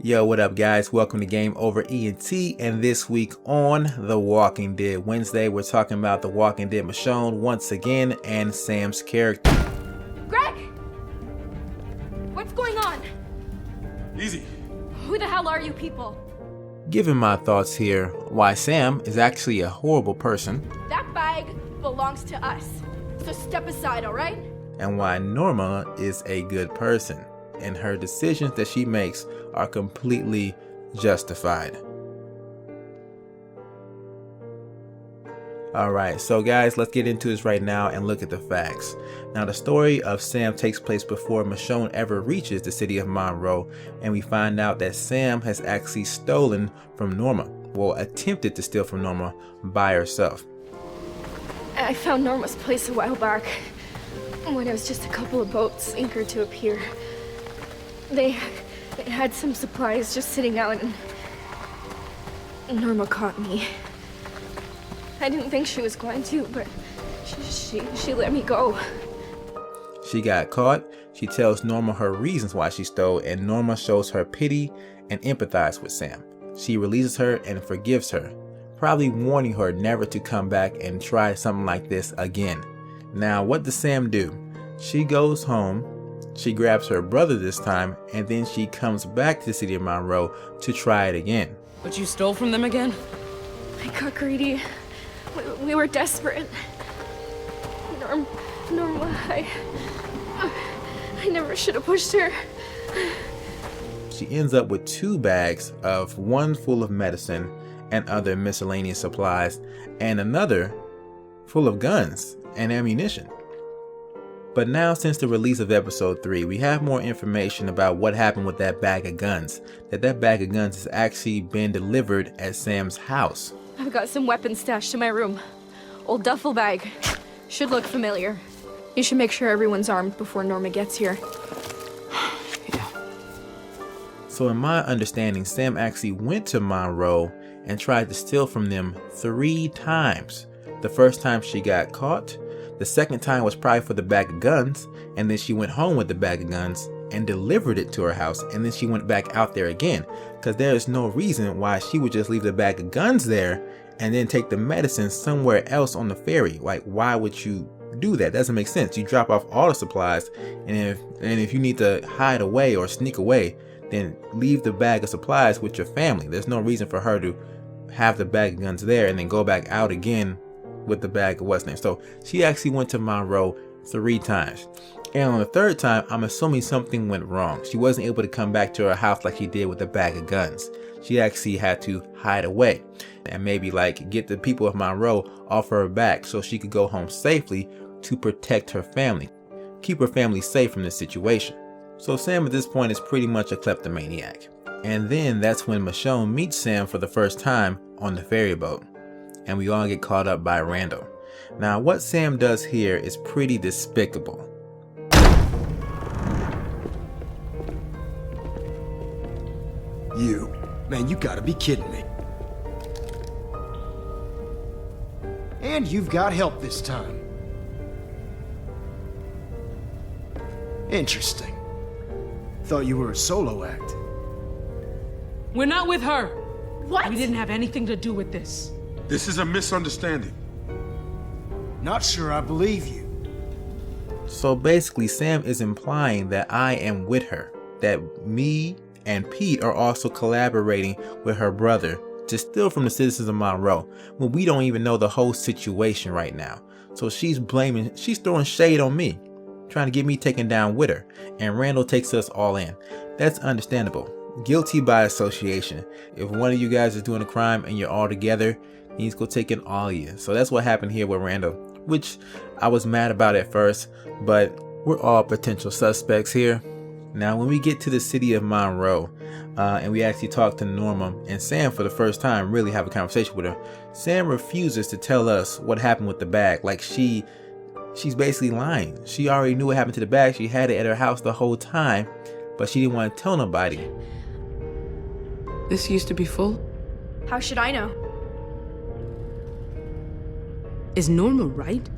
Yo, what up guys? Welcome to Game Over ENT, and this week on The Walking Dead Wednesday, we're talking about The Walking Dead Michonne once again and Sam's character. Greg! What's going on? Easy. Who the hell are you people? Giving my thoughts here, why Sam is actually a horrible person. That bag belongs to us, so step aside, alright? And why Norma is a good person, and her decisions that she makes are completely justified. Alright, so guys, let's get into this right now and look at the facts. Now, the story of Sam takes place before Michonne ever reaches the city of Monroe, and we find out that Sam has actually stolen from Norma. Well, attempted to steal from Norma by herself. I found Norma's place a while back, when it was just a couple of boats anchored to a pier. They had some supplies just sitting out, and Norma caught me. I didn't think she was going to, but she let me go. She got caught. She tells Norma her reasons why she stole, and Norma shows her pity and empathizes with Sam. She releases her and forgives her, probably warning her never to come back and try something like this again. Now, what does Sam do? She goes home. She grabs her brother this time, and then she comes back to the city of Monroe to try it again. But you stole from them again? I got greedy. We were desperate. Norma, I never should have pushed her. She ends up with 2 bags, of one full of medicine and other miscellaneous supplies, and another full of guns and ammunition. But now, since the release of episode 3, we have more information about what happened with that bag of guns. That bag of guns has actually been delivered at Sam's house. I've got some weapons stashed in my room. Old duffel bag. Should look familiar. You should make sure everyone's armed before Norma gets here. Yeah. So in my understanding, Sam actually went to Monroe and tried to steal from them 3 times. The first time she got caught. The second time was probably for the bag of guns, and then she went home with the bag of guns and delivered it to her house, and then she went back out there again, because there is no reason why she would just leave the bag of guns there and then take the medicine somewhere else on the ferry. Like, why would you do that? Doesn't make sense. You drop off all the supplies, and if you need to hide away or sneak away, then leave the bag of supplies with your family. There's no reason for her to have the bag of guns there and then go back out again with the bag of what's name. So she actually went to Monroe 3 times. And on the 3rd time, I'm assuming something went wrong. She wasn't able to come back to her house like she did with the bag of guns. She actually had to hide away and maybe like get the people of Monroe off her back so she could go home safely to protect her family, keep her family safe from this situation. So Sam at this point is pretty much a kleptomaniac. And then that's when Michonne meets Sam for the first time on the ferry boat, and we all get caught up by Randall. Now, what Sam does here is pretty despicable. Man, you gotta be kidding me. And you've got help this time. Interesting. Thought you were a solo act. We're not with her. What? We didn't have anything to do with this. This is a misunderstanding. Not sure I believe you. So basically, Sam is implying that I am with her, that me and Pete are also collaborating with her brother to steal from the citizens of Monroe, when we don't even know the whole situation right now. So she's throwing shade on me, trying to get me taken down with her, and Randall takes us all in. That's understandable. Guilty by association. If one of you guys is doing a crime and you're all together, he's gonna take in all of you. So that's what happened here with Randall, which I was mad about at first, but we're all potential suspects here. Now, when we get to the city of Monroe, and we actually talk to Norma and Sam for the first time, really have a conversation with her, Sam refuses to tell us what happened with the bag. Like she's basically lying. She already knew what happened to the bag. She had it at her house the whole time, but she didn't want to tell nobody. This used to be full? How should I know? Is Norma right?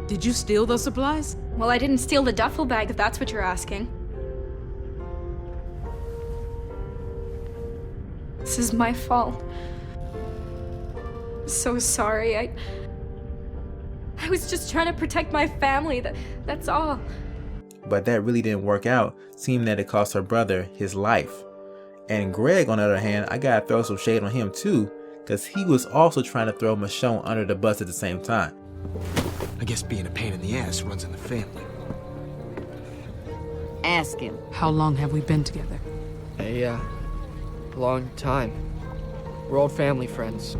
Did you steal those supplies? Well, I didn't steal the duffel bag, if that's what you're asking. This is my fault. So sorry. I was just trying to protect my family. That's all. But that really didn't work out, seeing that it cost her brother his life. And Greg, on the other hand, I gotta throw some shade on him too, because he was also trying to throw Michonne under the bus at the same time. I guess being a pain in the ass runs in the family. Ask him. How long have we been together? A long time. We're old family friends.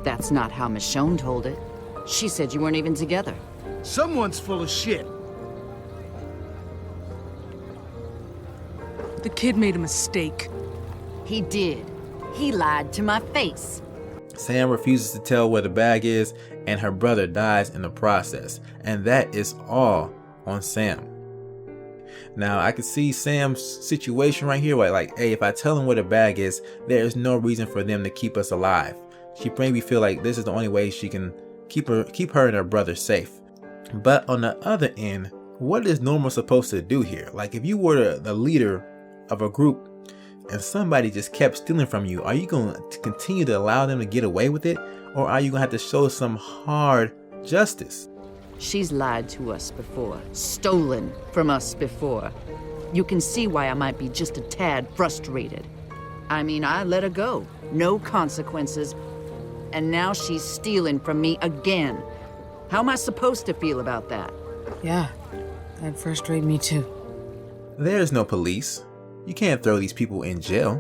That's not how Michonne told it. She said you weren't even together. Someone's full of shit. The kid made a mistake. He did. He lied to my face. Sam refuses to tell where the bag is, and her brother dies in the process. And that is all on Sam. Now, I can see Sam's situation right here, where like, hey, if I tell him where the bag is, there is no reason for them to keep us alive. She maybe feel like this is the only way she can keep her and her brother safe. But on the other end, what is Norma supposed to do here? Like, if you were the leader of a group and somebody just kept stealing from you, are you going to continue to allow them to get away with it? Or are you going to have to show some hard justice? She's lied to us before, stolen from us before. You can see why I might be just a tad frustrated. I mean, I let her go, no consequences, and now she's stealing from me again. How am I supposed to feel about that? Yeah, that'd frustrate me too. There's no police. You can't throw these people in jail.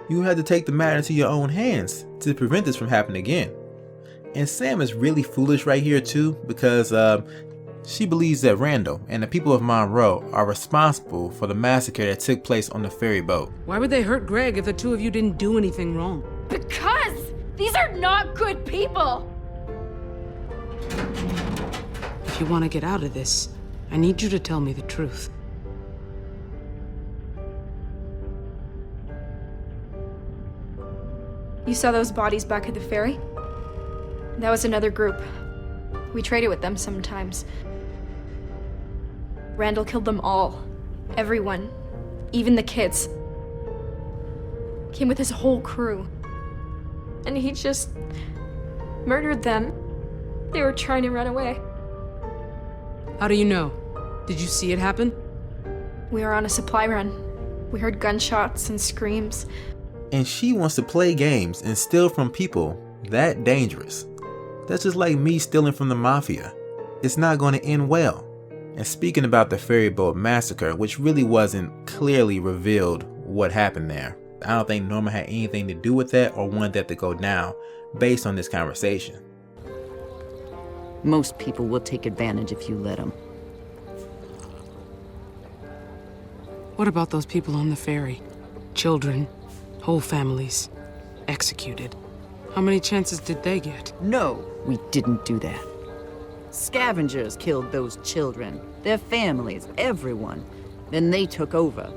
You have to take the matter into your own hands to prevent this from happening again. And Sam is really foolish right here too, because she believes that Randall and the people of Monroe are responsible for the massacre that took place on the ferry boat. Why would they hurt Greg if the two of you didn't do anything wrong? Because these are not good people. If you want to get out of this, I need you to tell me the truth. You saw those bodies back at the ferry? That was another group. We traded with them sometimes. Randall killed them all. Everyone. Even the kids. Came with his whole crew. And he just murdered them. They were trying to run away. How do you know? Did you see it happen? We were on a supply run. We heard gunshots and screams. And she wants to play games and steal from people that dangerous. That's just like me stealing from the mafia. It's not going to end well. And speaking about the ferry boat massacre, which really wasn't clearly revealed what happened there, I don't think Norma had anything to do with that or wanted that to go down based on this conversation. Most people will take advantage if you let them. What about those people on the ferry? Children, whole families, executed. How many chances did they get? No, we didn't do that. Scavengers killed those children, their families, everyone. Then they took over.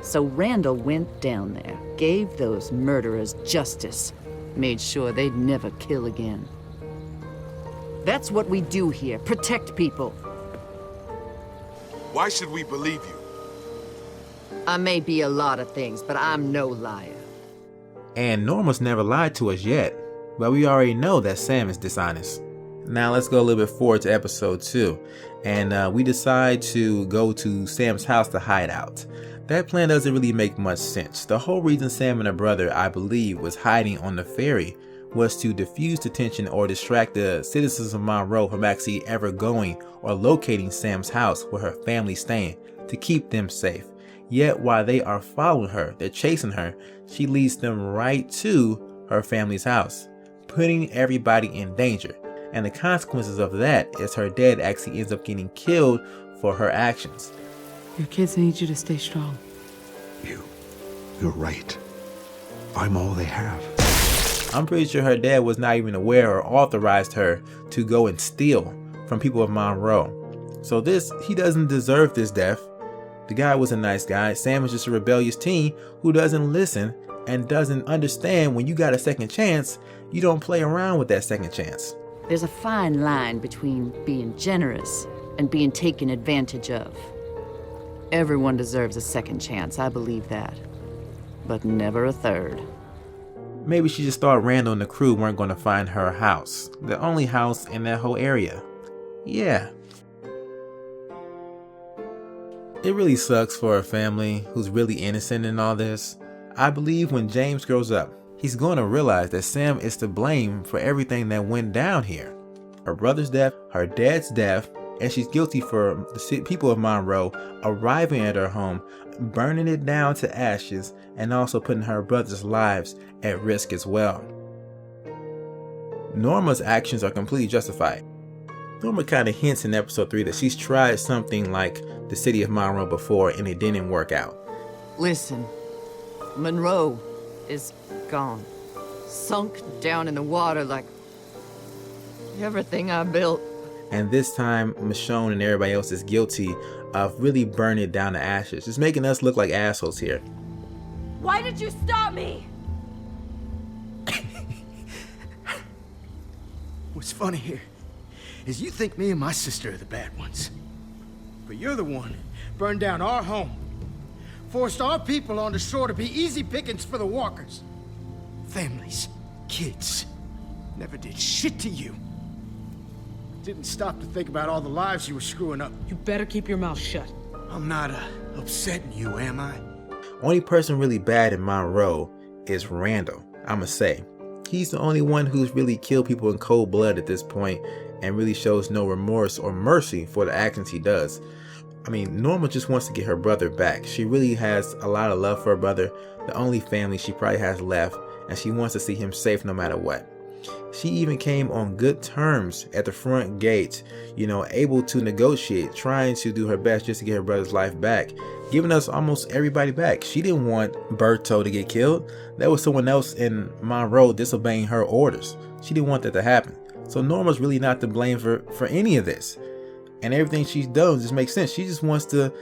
So Randall went down there, gave those murderers justice, made sure they'd never kill again. That's what we do here, protect people. Why should we believe you? I may be a lot of things, but I'm no liar. And Norma's never lied to us yet, but we already know that Sam is dishonest. Now let's go a little bit forward to episode 2, and we decide to go to Sam's house to hide out. That plan doesn't really make much sense. The whole reason Sam and her brother, I believe, was hiding on the ferry was to diffuse the tension or distract the citizens of Monroe from actually ever going or locating Sam's house where her family's staying, to keep them safe. Yet while they are following her, they're chasing her, she leads them right to her family's house, putting everybody in danger. And the consequences of that is her dad actually ends up getting killed for her actions. Your kids need you to stay strong. You're right. I'm all they have. I'm pretty sure her dad was not even aware or authorized her to go and steal from people of Monroe. So he doesn't deserve this death. The guy was a nice guy. Sam is just a rebellious teen who doesn't listen and doesn't understand when you got a second chance, you don't play around with that second chance. There's a fine line between being generous and being taken advantage of. Everyone deserves a second chance, I believe that. but never a third. Maybe she just thought Randall and the crew weren't going to find her house, the only house in that whole area. Yeah. It really sucks for a family who's really innocent in all this. I believe when James grows up, he's going to realize that Sam is to blame for everything that went down here. Her brother's death, her dad's death, and she's guilty for the people of Monroe arriving at her home, burning it down to ashes, and also putting her brother's lives at risk as well. Norma's actions are completely justified. Norma kind of hints in episode 3 that she's tried something like the city of Monroe before and it didn't work out. Listen, Monroe is gone. Sunk down in the water like everything I built. And this time, Michonne and everybody else is guilty of really burning it down to ashes. Just making us look like assholes here. Why did you stop me? What's funny here is you think me and my sister are the bad ones. But you're the one who burned down our home. Forced our people on the shore to be easy pickings for the walkers. Families, kids, never did shit to you. Didn't stop to think about all the lives you were screwing up. You better keep your mouth shut. I'm not upsetting you, am I? Only person really bad in Monroe is Randall, I'ma say. He's the only one who's really killed people in cold blood at this point and really shows no remorse or mercy for the actions he does. I mean, Norma just wants to get her brother back. She really has a lot of love for her brother, the only family she probably has left, and she wants to see him safe no matter what. She even came on good terms at the front gate, able to negotiate, trying to do her best just to get her brother's life back, giving us almost everybody back. She didn't want Berto to get killed. That was someone else in Monroe disobeying her orders. She didn't want that to happen. So Norma's really not to blame for any of this. And everything she's done just makes sense. She just wants to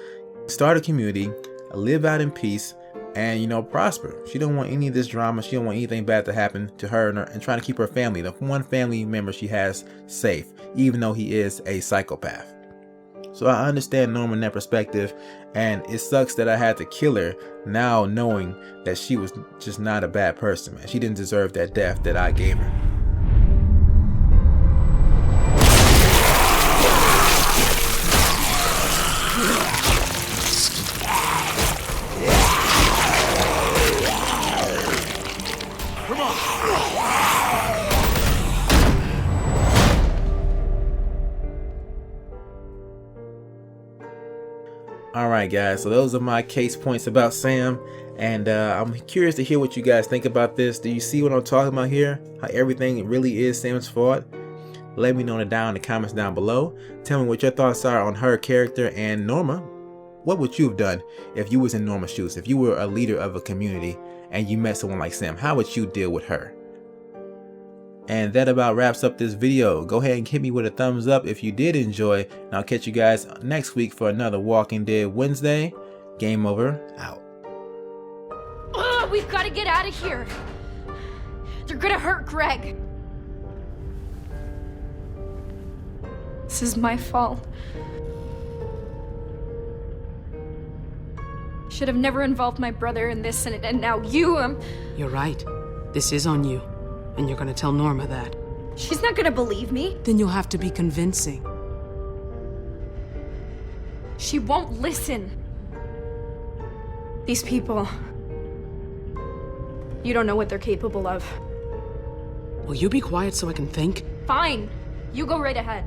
start a community, live out in peace, and prosper. She don't want any of this drama. She don't want anything bad to happen to her and trying to keep her family, the one family member she has, safe, even though he is a psychopath. So I understand Norma in that perspective, and it sucks that I had to kill her now knowing that she was just not a bad person, man. She didn't deserve that death that I gave her. Alright guys, so those are my case points about Sam, and I'm curious to hear what you guys think about this. Do you see what I'm talking about here? How everything really is Sam's fault? Let me know down in the comments down below. Tell me what your thoughts are on her character and Norma. What would you have done if you was in Norma's shoes? If you were a leader of a community and you met someone like Sam, how would you deal with her? And that about wraps up this video. Go ahead and hit me with a thumbs up if you did enjoy. And I'll catch you guys next week for another Walking Dead Wednesday. Game over. Out. Ugh, we've got to get out of here. They're gonna hurt Greg. This is my fault. Should have never involved my brother in this, and now you. You're right. This is on you. And you're gonna tell Norma that. She's not gonna believe me. Then you'll have to be convincing. She won't listen. These people, you don't know what they're capable of. Will you be quiet so I can think? Fine. You go right ahead.